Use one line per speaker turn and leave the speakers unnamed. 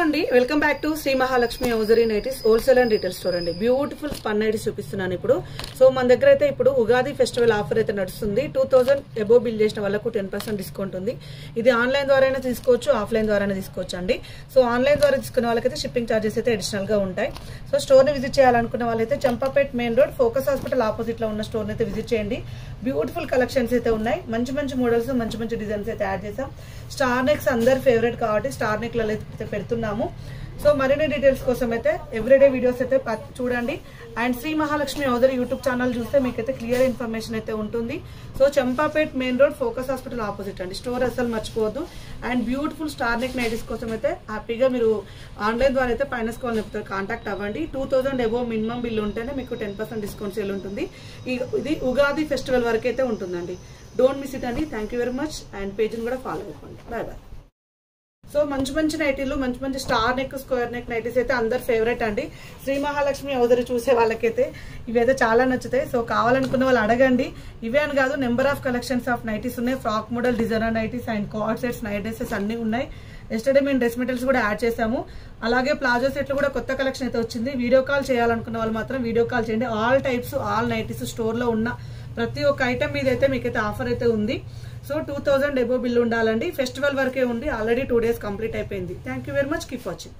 అండి welcome back to Shri Mahalakshmi hosiery nighties wholesale and retail store అండి. Beautiful spun nighties చూపిస్తున్నాను ఇప్పుడు. సో మన దగ్గర అయితే ఇప్పుడు ఉగాది ఫెస్టివల్ ఆఫర్ అయితే నడుస్తుంది. 2000 అబోవ్ బిల్ చేసిన వాళ్ళకు 10% డిస్కౌంట్ ఉంది. ఇది ఆన్లైన్ ద్వారా తీసుకోవచ్చు, ఆఫ్లైన్ ద్వారా తీసుకోవచ్చు అండి. సో ఆన్లైన్ ద్వారా తీసుకునే వాళ్ళకైతే షిప్పింగ్ ఛార్జెస్ అయితే అడిషనల్ గా ఉంటాయి. సో స్టోర్ ని విజిట్ చేయాలనుకున్న వాళ్ళైతే Champapet main road Focus hospital opposite లో ఉన్న స్టోర్ అయితే విజిట్ చేయండి. బ్యూటిఫుల్ కలెక్షన్స్ అయితే ఉన్నాయి. మంచి మంచి మోడల్స్, మంచి మంచి డిజైన్స్ అయితే యాడ్ చేసాం. స్టార్ నెక్స్ అందరి ఫేవరెట్ కాబట్టి స్టార్ నెక్ లలో అయితే పెడుతున్నాము. సో మరిన్ని డీటెయిల్స్ కోసం అయితే ఎవ్రీడే వీడియోస్ అయితే చూడండి. And Shri Mahalakshmi hosiery YouTube channel చూస్తే మీకైతే క్లియర్ ఇన్ఫర్మేషన్ అయితే ఉంటుంది. So Champapet main road Focus hospital opposite అండి. స్టోర్ అసలు మర్చిపోవద్దు. And beautiful star neck nighties కోసం అయితే హ్యాపీగా మీరు ఆన్లైన్ ద్వారా అయితే ఫైనాన్స్ కాల్ కాంటాక్ట్ అవ్వండి. 2000 అబోవ్ మినిమం బిల్ ఉంటేనే మీకు 10% డిస్కౌంట్ సేల్ ఉంటుంది. ఇది ఉగాది ఫెస్టివల్ వరకు అయితే ఉంటుందండి. డోంట్ మిస్ ఇట్ అండి. Thank you very much. And పేజ్ని కూడా ఫాలో అవ్వండి. Bye bye. సో మంచి మంచి నైటీలు, మంచి మంచి star neck, square neck nighties అయితే అందరు ఫేవరెట్ అండి. శ్రీ మహాలక్ష్మి హౌజరీ చూసే వాళ్ళకైతే ఇవైతే చాలా నచ్చుతాయి. సో కావాలనుకున్న వాళ్ళు అడగండి. ఇవే అని కాదు, number of collections of nighties ఉన్నాయి. Frock model, designer nighties and cord sets, night dresses అన్ని ఉన్నాయి. ఎస్టర్డే మేము డ్రెస్ మెటీరియల్స్ కూడా యాడ్ చేసాము. అలాగే ప్లాజో సెట్లు కూడా కొత్త కలెక్షన్ అయితే వచ్చింది. వీడియో కాల్ చేయాలనుకున్న వాళ్ళు మాత్రం వీడియో కాల్ చేయండి. All types, all nighties store లో ఉన్న ప్రతి ఒక్క ఐటమ్ మీద అయితే మీకైతే ఆఫర్ అయితే ఉంది. సో 2000 అబోవ్ బిల్ ఉండాలండి. ఫెస్టివల్ వరకే ఉంది. ఆల్రెడీ 2 days కంప్లీట్ అయిపోయింది. Thank you very much. Keep watching.